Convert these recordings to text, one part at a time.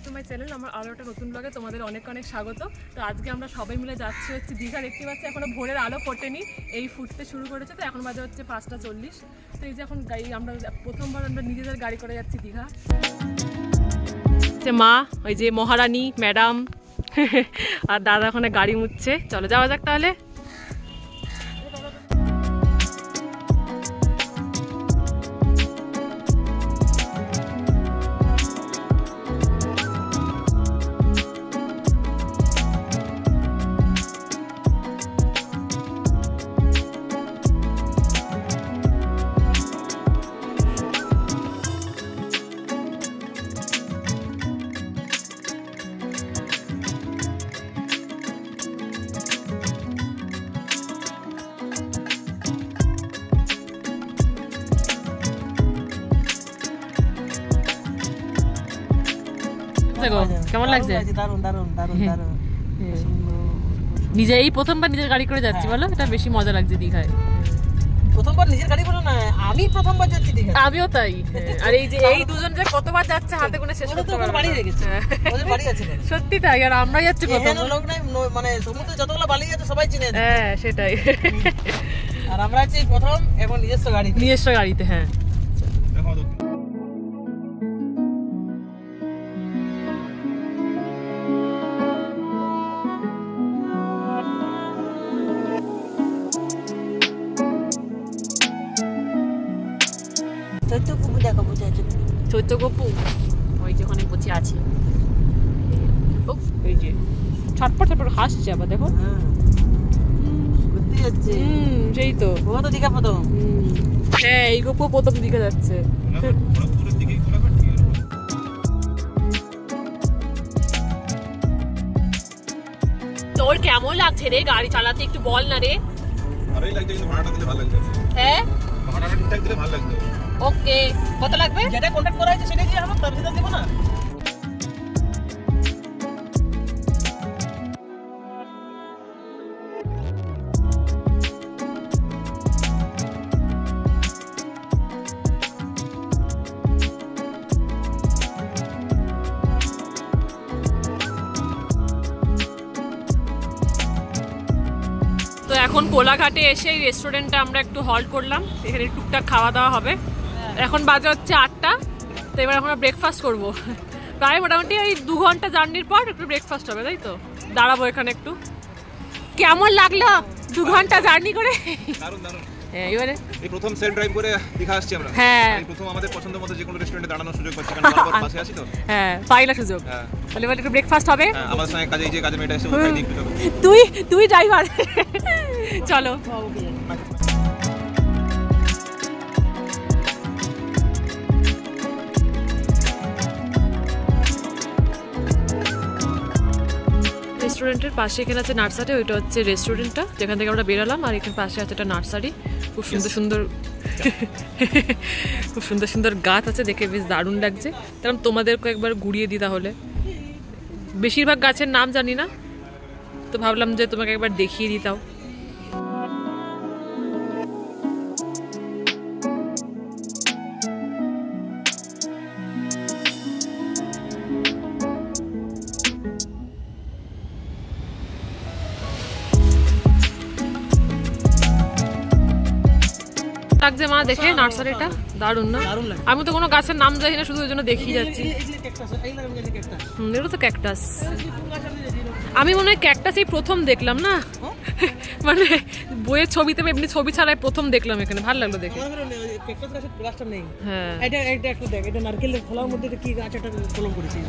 To my channel. আমার আরও একটা নতুন ব্লগে তোমাদের অনেক অনেক স্বাগত। তো আজকে আমরা সবাই মিলে যাচ্ছি হচ্ছে দীঘা। দেখতে পাচ্ছি এখনো ভোরের আলো ফোটেনি, এই ফুটতে শুরু করেছে। তো এখন বাজে হচ্ছে 5:40। তো এই যে এখন গাড়ি আমরা প্রথমবার আমরা নিজেদের গাড়ি করে যাচ্ছি দীঘা। মা, ওই যে মহারানী ম্যাডাম আর দাদা ওখানে গাড়ি মুছছে। চলো যাওয়া যাক তাহলে। কেমন লাগছে? নিজে এই প্রথমবার নিজের গাড়ি করে যাচ্ছি, বলো এটা বেশি মজা লাগছে দীঘায়। প্রথমবার নিজের গাড়ি বলো না, আমি প্রথমবার যাচ্ছি দীঘা। আমিও তাই। আর এই যে এই দুজন যে কতবার যাচ্ছে হাতে গুনে শেষ করতে পারবে না। বাড়ি হয়ে গেছে, ওদের বাড়ি আছে। সত্যি তাই। আর আমরা যাচ্ছি প্রথম। লোক নাই মানে সমুদ্রে যতগুলো বালি আছে সবাই চিনে। হ্যাঁ সেটাই। আর আমরা আছি প্রথম এখন নিজস্ব গাড়িতে। হ্যাঁ চৈত্য গপু ওই যে ওখানে বসে আছে। এই যে ছটপট ছটপট হাসছে আবার, দেখো। সেই তো দীঘা প্রথম। হ্যাঁ এই গপু প্রথম দিকে যাচ্ছে। তোর কেমন লাগছে রে গাড়ি চালাতে, একটু বল না রে। ভালোই লাগছে, কিন্তু ভাড়াটা দিলে ভালো লাগবে। হ্যাঁ ভাড়াটা ঠিকঠাক দিলে ভালো লাগবে। ওকে, কত লাগবে? যেটা কন্টাক্ট করা হয়েছে সেটা দিয়ে আমরা তার দেব না। তো এখন কোলাঘাটে এসে এই রেস্টুরেন্টে আমরা একটু হল্ট করলাম, এখানে টুকটাক খাওয়া দাওয়া হবে। এখন বাজে হচ্ছে 8টা। তো এবার আমরা ব্রেকফাস্ট করবো। প্রায় মোটামুটি ওই 2 ঘন্টা জার্নির পর একটু ব্রেকফাস্ট হবে, তাই তো? দাঁড়াবো এখানে একটু। কেমন লাগলো 2 ঘন্টা জার্নি করে? দারুণ দারুণ। হ্যাঁ এবারে এই প্রথম সেলফ ড্রাইভ করে দীঘা আসছি আমরা। হ্যাঁ এই প্রথম আমাদের পছন্দ মতো যে কোনো রেস্টুরেন্টে দাঁড়ানোর সুযোগ পাচ্ছি, কারণ আমরা পাশে আছি তো। হ্যাঁ পাইলা সুযোগ। হ্যাঁ তাহলে এবার একটু ব্রেকফাস্ট হবে। হ্যাঁ, আমার সঙ্গে কাজে এই যে কাজের মেয়েটা এসে ওই দিক থেকে তুই ড্রাইভার। চলো। রেস্টুরেন্টের পাশে এখানে আছে নার্সারি, ওইটা হচ্ছে রেস্টুরেন্টটা যেখান থেকে আমরা বেরোলাম। আর এখানে পাশে আছে একটা নার্সারি, খুব সুন্দর গাছ আছে, দেখে বেশ দারুণ লাগছে। কারণ তোমাদেরকে একবার ঘুরিয়ে দিই তাহলে। বেশিরভাগ গাছের নাম জানি না, তো ভাবলাম যে তোমাকে একবার দেখিয়ে দিতাও। লাগছে মা দেখে নার্সারিটা, দারুণ না? আমি তো কোনো গাছের নাম জানি না, শুধু ওই জন্য দেখিয়ে যাচ্ছি। এগুলো তো ক্যাকটাস। আমি মনে হয় ক্যাকটাস এই প্রথম দেখলাম না, মানে বইয়ের ছবিতে এমনি ছবি ছাড়াই প্রথম দেখলাম এখানে। ভালো লাগলো দেখে। হ্যাঁ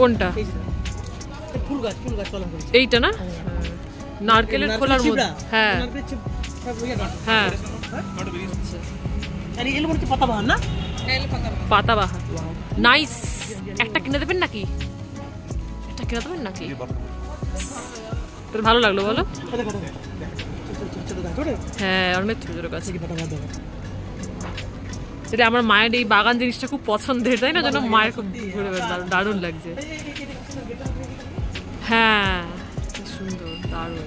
কোনটা? এইটা না, নারকেলের খোলার মধ্যে। হ্যাঁ হ্যাঁ পাতাবাহার, নাইস। একটা কিনে দেবেন নাকি? তোর ভালো লাগলো বলো? হ্যাঁ অনেক ছোট ছোট গাছ। সেটা আমার মায়ের এই বাগান জিনিসটা খুব পছন্দের, তাই না? যেন মায়ের খুব দারুণ লাগছে। হ্যাঁ সুন্দর, দারুণ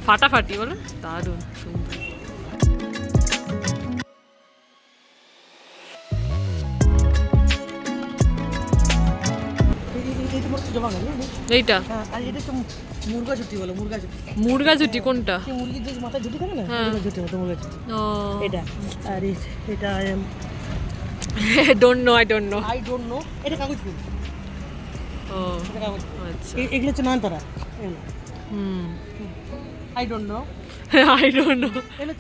ফাটাফাটি বলো, দারুণ সুন্দর। জমা গেল এইটা হ্যাঁ আর এটা তো মুরগা ঝুটি বলে মুরগা ঝুটি মুরগা ঝুটি কোনটা এই মুরগির যে মাথায় ঝুটি থাকে না মুরগা ঝুটি মতো মুরগা ঝুটি ও এটা আর এটা I don't know I don't know এটা কাগজ ফুল ও এটা কাগজ আচ্ছা এগুলো হচ্ছে নয়নতারা এগুলো I don't know I don't know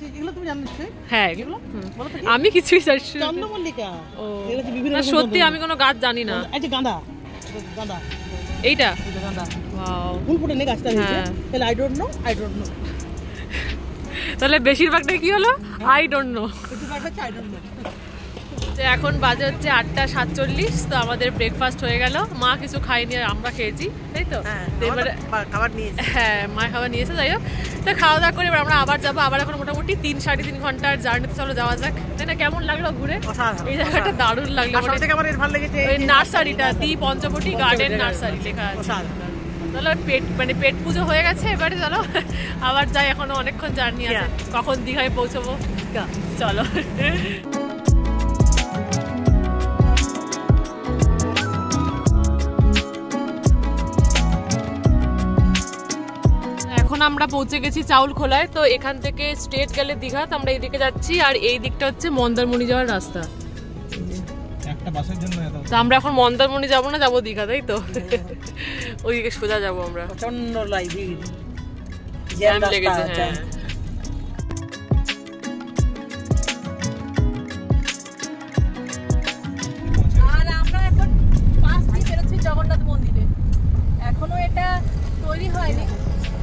এগুলো তুমি জানো নিশ্চয়ই হ্যাঁ এগুলো বলো তো আমি কিছুই জানি চন্দ্রমল্লিকা ও এগুলো হচ্ছে বিভিন্ন না রকম সত্যি আমি কোনো গাছ জানি না এই যে গাঁদা গাঁদা এইটা এটা গাঁদা ওয়াও ফুল ফুটে নেই গাছটা হয়েছে হ্যাঁ। তাহলে আই ডোন্ট নো তাহলে বেশিরভাগটা কি হলো আই ডোন্ট নো একটু পারবে আই ডোন্ট নো তো এখন বাজে হচ্ছে 8:47 তো আমাদের ব্রেকফাস্ট হয়ে গেল মা কিছু খাইনি আর আমরা খেয়েছি তাই তো তো এবারে খাবার নিয়েছি হ্যাঁ মা খাবার নিয়েছে যাই হোক তো খাওয়া দাওয়া করে এবার আমরা আবার যাবো আবার এখন মোটামুটি 3-3.5 ঘন্টার জার্নিতে চলো যাওয়া যাক তাই না কেমন লাগলো ঘুরে এই জায়গাটা দারুণ লাগলো আর সবথেকে আমার এর ভালো লেগেছে ওই নার্সারিটা দি পঞ্চবটি গার্ডেন নার্সারি লেখা আছে চলো পেট পুজো হয়ে গেছে এবারে চলো আবার যাই এখনো অনেকক্ষণ জার্নি আছে কখন দীঘায় পৌঁছবো চলো এখন আমরা পৌঁছে গেছি চাউল খোলায় তো এখান থেকে স্ট্রেট গেলে দীঘা তো আমরা এইদিকে যাচ্ছি আর এই দিকটা হচ্ছে মন্দারমণি যাওয়ার রাস্তা একটা বাসের জন্য এত তো আমরা এখন মন্দারমণি যাবো না যাবো দীঘা তাই তো ওইদিকে সোজা যাবো আমরা প্রচন্ড লাইভি জ্যাম লেগেছে হ্যাঁ আর আমরা এখন পাশ দিয়ে বেরোচ্ছি জগন্নাথ মন্দিরে এখনো এটা তৈরি হয়নি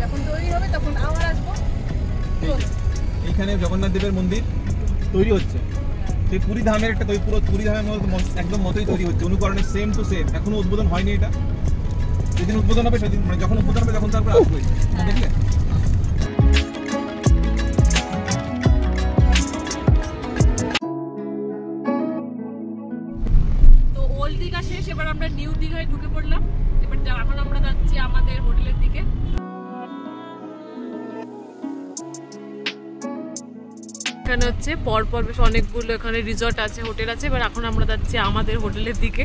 যখন তৈরি হবে তখন আবার আসবো এইখানে জগন্নাথ দেবের মন্দির তৈরি হচ্ছে সেই পুরী ধামের একটা পুরো পুরী ধামের একদম মতোই তৈরি হচ্ছে অনুকরণের সেম টু সেম এখনো উদ্বোধন হয়নি এটা যেদিন উদ্বোধন হবে সেদিন মানে যখন উদ্বোধন হবে তখন তারপরে আসবে দেখলে তো ওল্ড দীঘা শেষ এবার আমরা নিউ দীঘায় ঢুকে পড়লাম এবার এখন আমরা যাচ্ছি আমাদের হোটেলের দিকে এখানে হচ্ছে পরপর বেশ অনেকগুলো এখানে রিসর্ট আছে হোটেল আছে এবার এখন আমরা যাচ্ছি আমাদের হোটেলের দিকে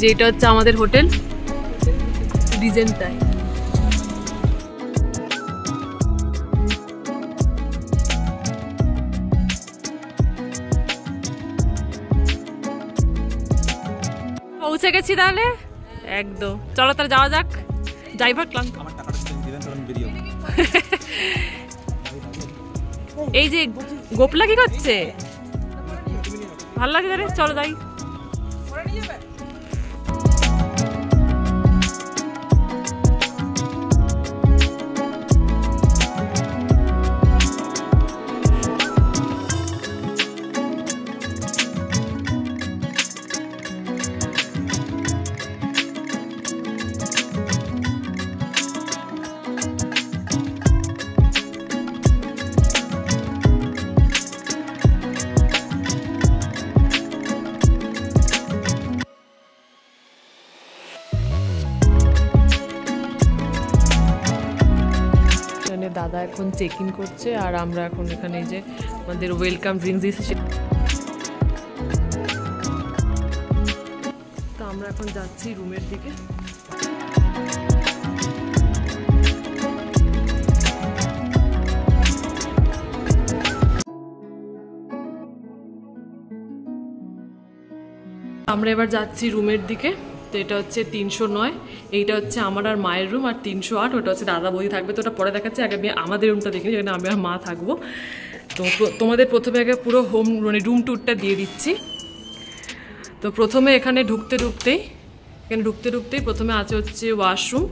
যেটা হচ্ছে আমাদের হোটেল ডিজাইনটাই পৌঁছে গেছি তাহলে একদম চলো তাহলে যাওয়া যাক ড্রাইভার ক্লান্ত আমার টাকাটা দিবেন তখন বেরিয়ে এই যে গোপলা কি করছে ভালো লাগে তাহলে চলো যাই দাদা এখন চেক ইন করছে আর আমরা এখন এখানে যে আমাদের ওয়েলকাম ড্রিঙ্কস দিয়েছি তো আমরা এখন যাচ্ছি রুমের দিকে আমরা এবার যাচ্ছি রুমের দিকে তো এটা হচ্ছে 309 এইটা হচ্ছে আমার আর মায়ের রুম আর 308 ওটা হচ্ছে দাদা বৌদি থাকবে তো ওটা পরে দেখাচ্ছে আগে আমি আমাদের রুমটা দেখিনি যেখানে আমি আর মা থাকবো তো তোমাদের প্রথমে আগে পুরো হোম মানে রুম ট্যুরটা দিয়ে দিচ্ছি তো প্রথমে এখানে ঢুকতে ঢুকতেই প্রথমে আছে হচ্ছে ওয়াশরুম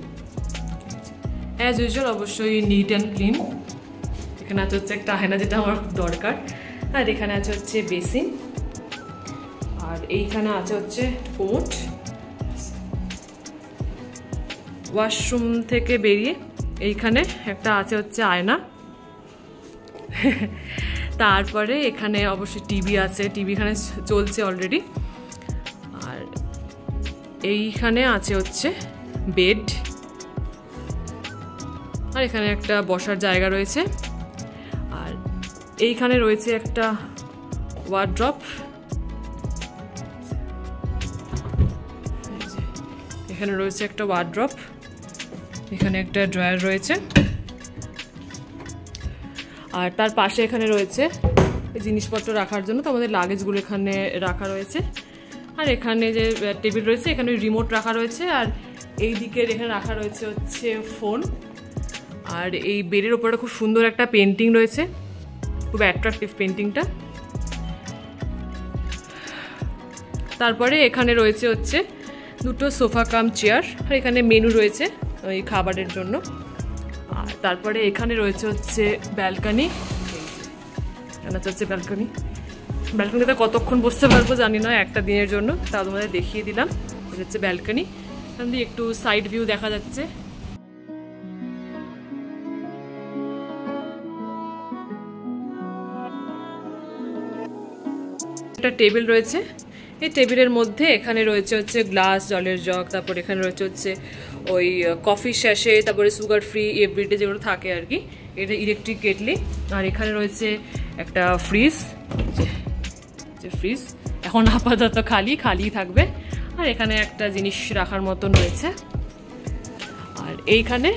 অ্যাজ ইউজুয়াল অবশ্যই নিট অ্যান্ড ক্লিন এখানে আছে হচ্ছে একটা আয়না যেটা আমার খুব দরকার আর এখানে আছে হচ্ছে বেসিন আর এইখানে আছে হচ্ছে কোট ওয়াশরুম থেকে বেরিয়ে এইখানে একটা আছে হচ্ছে আয়না তারপরে এখানে অবশ্যই টিভি আছে টিভি এখানে চলছে অলরেডি আর এইখানে আছে হচ্ছে বেড আর এখানে একটা বসার জায়গা রয়েছে আর এইখানে রয়েছে একটা ওয়ার্ড্রপ, এখানে রয়েছে একটা ওয়ার্ড্রপ, এখানে একটা ড্রয়ার রয়েছে, আর তার পাশে এখানে রয়েছে জিনিসপত্র রাখার জন্য, তো আমাদের লাগেজগুলো এখানে রাখা রয়েছে। আর এখানে যে টেবিল রয়েছে এখানে রিমোট রাখা রয়েছে, আর এই দিকের এখানে রাখা রয়েছে হচ্ছে ফোন। আর এই বেডের উপরে খুব সুন্দর একটা পেন্টিং রয়েছে, খুব অ্যাট্রাকটিভ পেন্টিংটা। তারপরে এখানে রয়েছে হচ্ছে দুটো সোফা কাম চেয়ার, আর এখানে মেনু রয়েছে ওই খাবারের জন্য। আর তারপরে এখানে রয়েছে হচ্ছে ব্যালকনি, হচ্ছে ব্যালকনি। ব্যালকনিতে কতক্ষণ বসতে পারবো জানি না, একটা দিনের জন্য, তা তোমাদের দেখিয়ে দিলাম। এটা হচ্ছে ব্যালকনি, এখান দিয়ে একটু সাইড ভিউ দেখা যাচ্ছে। একটা টেবিল রয়েছে, এই টেবিলের মধ্যে এখানে রয়েছে হচ্ছে গ্লাস, জলের জগ, তারপর এখানে রয়েছে হচ্ছে ওই কফি শ্যাশে, তারপরে সুগার ফ্রি এভরিডে যেগুলো থাকে আর কি, এটা ইলেকট্রিক কেটলি। আর এখানে রয়েছে একটা ফ্রিজ, যে ফ্রিজ এখন আপাতত খালি থাকবে। আর এখানে একটা জিনিস রাখার মতন রয়েছে। আর এইখানে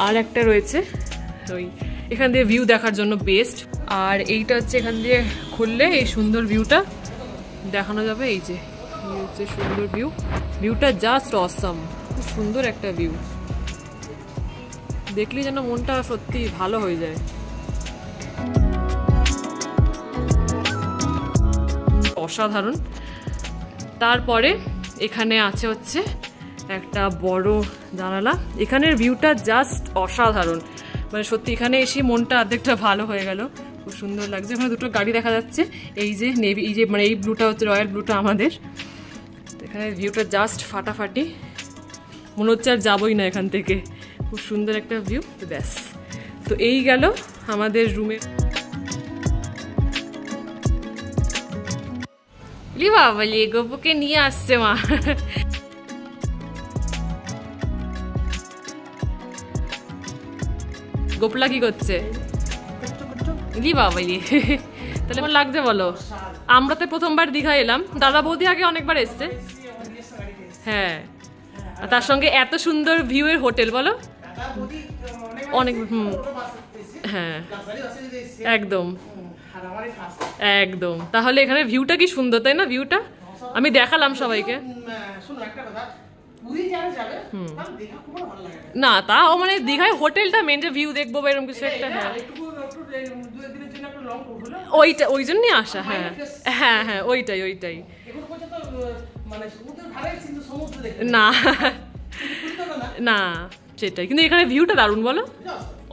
আর একটা রয়েছে ওই এখান দিয়ে ভিউ দেখার জন্য বেস্ট। আর এইটা হচ্ছে এখান দিয়ে খুললে এই সুন্দর ভিউটা দেখানো যাবে। এই যে হচ্ছে সুন্দর ভিউটা জাস্ট অসাম, খুব সুন্দর একটা ভিউ, দেখলে যেন মনটা সত্যি ভালো হয়ে যায়। অসাধারণ। তারপরে এখানে আছে হচ্ছে একটা বড় জানালা, এখানের ভিউটা জাস্ট অসাধারণ, মানে সত্যি এখানে এসে মনটা অর্ধেকটা ভালো হয়ে গেল, খুব সুন্দর লাগছে। এখানে দুটো গাড়ি দেখা যাচ্ছে, এই যে নেভি, এই যে মানে এই ব্লুটা হচ্ছে রয়্যাল ব্লুটা আমাদের। এখানে ভিউটা জাস্ট ফাটাফাটি, মনে হচ্ছে আর যাবোই না এখান থেকে, খুব সুন্দর একটা ভিউ। ব্যাস, তো এই গেল আমাদের রুমে। বাবা গপুকে নিয়ে আসছে মা। গোপলা কি করছে? বাবা তাহলে কেমন লাগছে বলো? আমরা তো প্রথমবার দীঘা এলাম, দাদা বৌদি আগে অনেকবার এসছে। হ্যাঁ, তার সঙ্গে এত সুন্দর ভিউ এর হোটেল, বলো অনেক। হ্যাঁ একদম একদম। তাহলে এখানে ভিউটা কি সুন্দর, তাই না? ভিউটা আমি দেখালাম সবাইকে। না তাও মানে দীঘায় হোটেলটা মেন, যে ভিউ দেখবো এরকম কিছু একটা। হ্যাঁ ওইটা, ওই জন্যই আসা। হ্যাঁ হ্যাঁ হ্যাঁ ওইটাই। না না সেটাই, কিন্তু এখানে ভিউটা দারুণ, বলো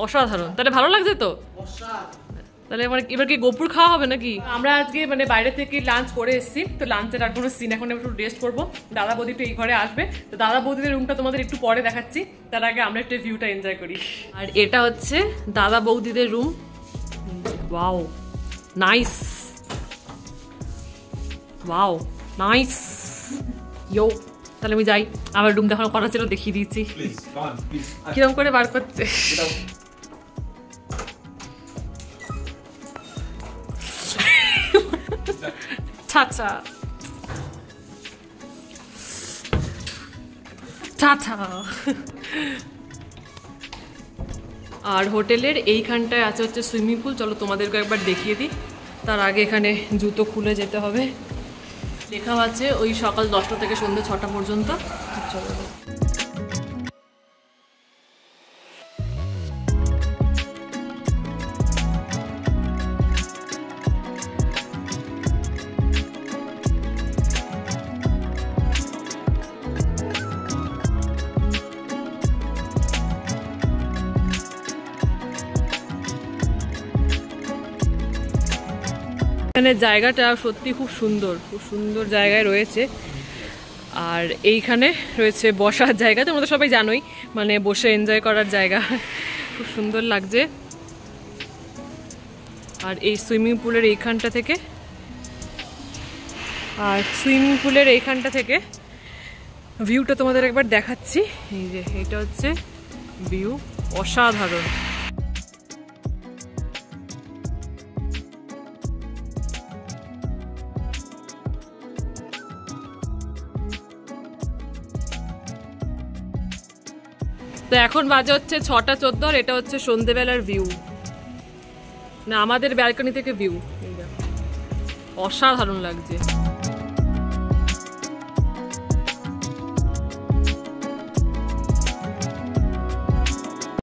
অসাধারণ। তাহলে ভালো লাগছে তো? তাহলে এবার কি গোপুর খাওয়া হবে নাকি? আমরা আজকে মানে বাইরে থেকে লাঞ্চ করে এসেছি, তো লাঞ্চের আর কোনো সিন, এখন একটু রেস্ট করবো। দাদা বৌদি একটু এই ঘরে আসবে, তো দাদা বৌদিদের রুমটা তোমাদের একটু পরে দেখাচ্ছি, তার আগে আমরা একটু ভিউটা এনজয় করি। আর এটা হচ্ছে দাদা বৌদিদের room. Wow nice, wow nice. Yo, তাহলে আমি যাই, আমার রুম দেখানো করা ছিল, দেখিয়ে দিয়েছি। কিরম করে বার করছে? Tata tata. আর হোটেলের এইখানটায় আছে হচ্ছে সুইমিং পুল, চলো তোমাদেরকে একবার দেখিয়ে দিই। তার আগে এখানে জুতো খুলে যেতে হবে, লেখা আছে ওই সকাল 10টা থেকে সন্ধ্যে 6টা পর্যন্ত। চলো এখানে জায়গাটা সত্যি খুব সুন্দর জায়গায় রয়েছে। আর এইখানে রয়েছে বসার জায়গা, তোমরা তো সবাই জানোই, মানে বসে এনজয় করার জায়গা, খুব সুন্দর লাগছে। আর এই সুইমিং পুলের এইখানটা থেকে ভিউটা তোমাদের একবার দেখাচ্ছি। এই যে এটা হচ্ছে ভিউ, অসাধারণ। তো এখন বাজে হচ্ছে 6:14 আর এটা হচ্ছে সন্ধ্যেবেলার ভিউ, না আমাদের ব্যালকনি থেকে ভিউ। অসাধারণ লাগছে।